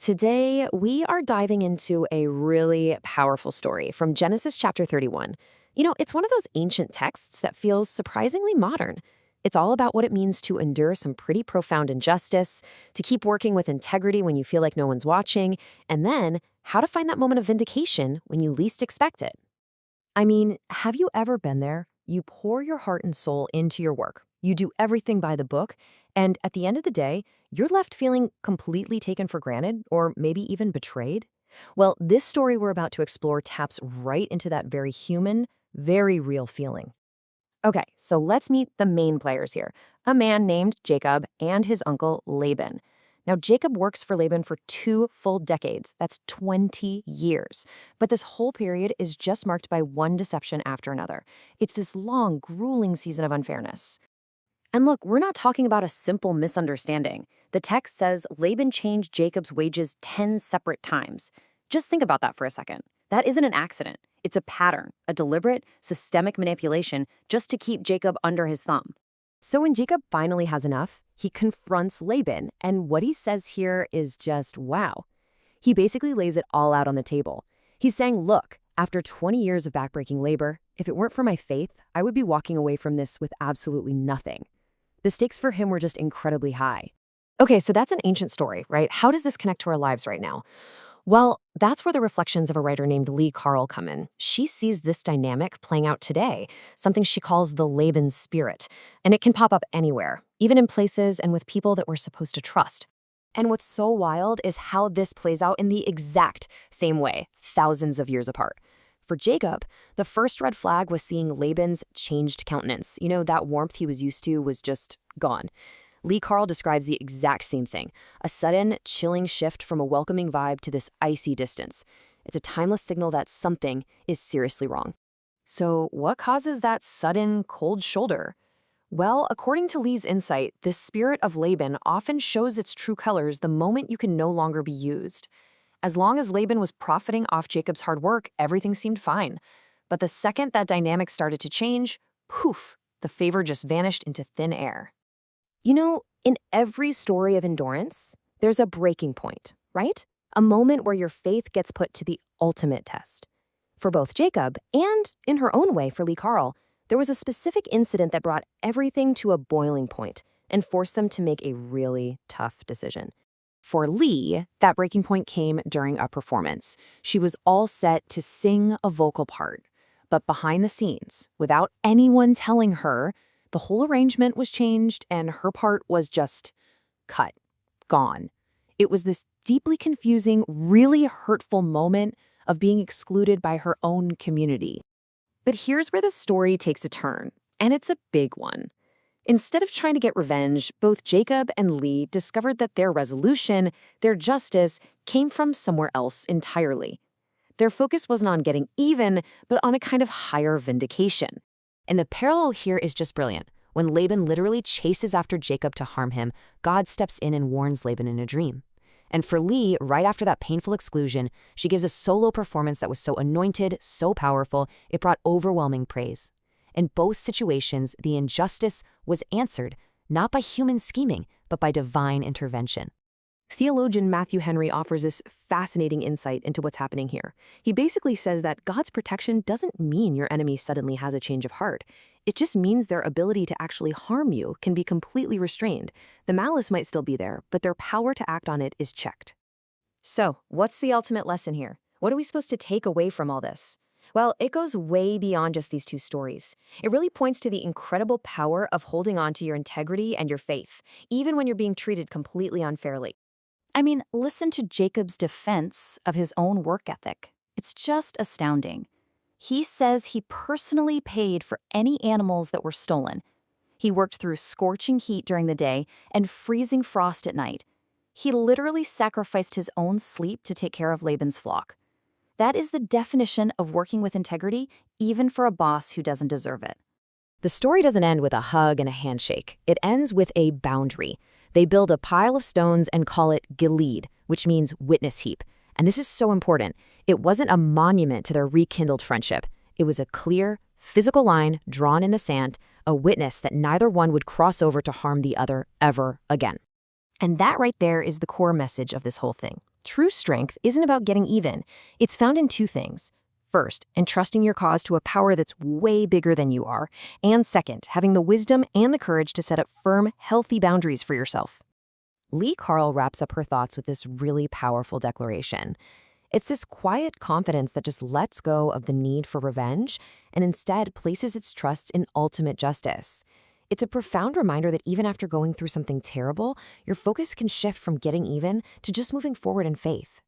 Today, we are diving into a really powerful story from Genesis chapter 31. It's one of those ancient texts that feels surprisingly modern. It's all about what it means to endure some pretty profound injustice, to keep working with integrity when you feel like no one's watching, and then how to find that moment of vindication when you least expect it. I mean, have you ever been there? You pour your heart and soul into your work. You do everything by the book, and at the end of the day, you're left feeling completely taken for granted or maybe even betrayed. Well, this story we're about to explore taps right into that very human, very real feeling. Okay, so let's meet the main players here. A man named Jacob and his uncle Laban. Now, Jacob works for Laban for 2 full decades. That's 20 years. But this whole period is just marked by one deception after another. It's this long, grueling season of unfairness. And look, we're not talking about a simple misunderstanding. The text says Laban changed Jacob's wages 10 separate times. Just think about that for a second. That isn't an accident. It's a pattern, a deliberate, systemic manipulation just to keep Jacob under his thumb. So when Jacob finally has enough, he confronts Laban, and what he says here is just wow. He basically lays it all out on the table. He's saying, look, after 20 years of backbreaking labor, if it weren't for my faith, I would be walking away from this with absolutely nothing. The stakes for him were just incredibly high. Okay, so that's an ancient story, right? How does this connect to our lives right now? Well, that's where the reflections of a writer named Lee Carle come in. She sees this dynamic playing out today, something she calls the Laban spirit, and it can pop up anywhere, even in places and with people that we're supposed to trust. And what's so wild is how this plays out in the exact same way, thousands of years apart. For Jacob, the first red flag was seeing Laban's changed countenance. That warmth he was used to was just gone. Lee Carle describes the exact same thing, a sudden, chilling shift from a welcoming vibe to this icy distance. It's a timeless signal that something is seriously wrong. So what causes that sudden, cold shoulder? Well, according to Lee's insight, the spirit of Laban often shows its true colors the moment you can no longer be used. As long as Laban was profiting off Jacob's hard work, everything seemed fine. But the second that dynamic started to change, poof, the favor just vanished into thin air. In every story of endurance, there's a breaking point, right? A moment where your faith gets put to the ultimate test. For both Jacob and, in her own way, for Lee Carle, there was a specific incident that brought everything to a boiling point and forced them to make a really tough decision. For Lee, that breaking point came during a performance. She was all set to sing a vocal part. But behind the scenes, without anyone telling her, the whole arrangement was changed and her part was just cut, gone. It was this deeply confusing, really hurtful moment of being excluded by her own community. But here's where the story takes a turn, and it's a big one. Instead of trying to get revenge, both Jacob and Lee discovered that their resolution, their justice, came from somewhere else entirely. Their focus wasn't on getting even, but on a kind of higher vindication. And the parallel here is just brilliant. When Laban literally chases after Jacob to harm him, God steps in and warns Laban in a dream. And for Lee, right after that painful exclusion, she gives a solo performance that was so anointed, so powerful, it brought overwhelming praise. In both situations, the injustice was answered, not by human scheming, but by divine intervention. Theologian Matthew Henry offers this fascinating insight into what's happening here. He basically says that God's protection doesn't mean your enemy suddenly has a change of heart. It just means their ability to actually harm you can be completely restrained. The malice might still be there, but their power to act on it is checked. So, what's the ultimate lesson here? What are we supposed to take away from all this? Well, it goes way beyond just these two stories. It really points to the incredible power of holding on to your integrity and your faith, even when you're being treated completely unfairly. I mean, listen to Jacob's defense of his own work ethic. It's just astounding. He says he personally paid for any animals that were stolen. He worked through scorching heat during the day and freezing frost at night. He literally sacrificed his own sleep to take care of Laban's flock. That is the definition of working with integrity, even for a boss who doesn't deserve it. The story doesn't end with a hug and a handshake. It ends with a boundary. They build a pile of stones and call it Gilead, which means witness heap. And this is so important. It wasn't a monument to their rekindled friendship. It was a clear, physical line drawn in the sand, a witness that neither one would cross over to harm the other ever again. And that right there is the core message of this whole thing. true strength isn't about getting even. It's found in two things. First, entrusting your cause to a power that's way bigger than you are. And second, having the wisdom and the courage to set up firm, healthy boundaries for yourself. Lee Carle wraps up her thoughts with this really powerful declaration. It's this quiet confidence that just lets go of the need for revenge and instead places its trust in ultimate justice. It's a profound reminder that even after going through something terrible, your focus can shift from getting even to just moving forward in faith.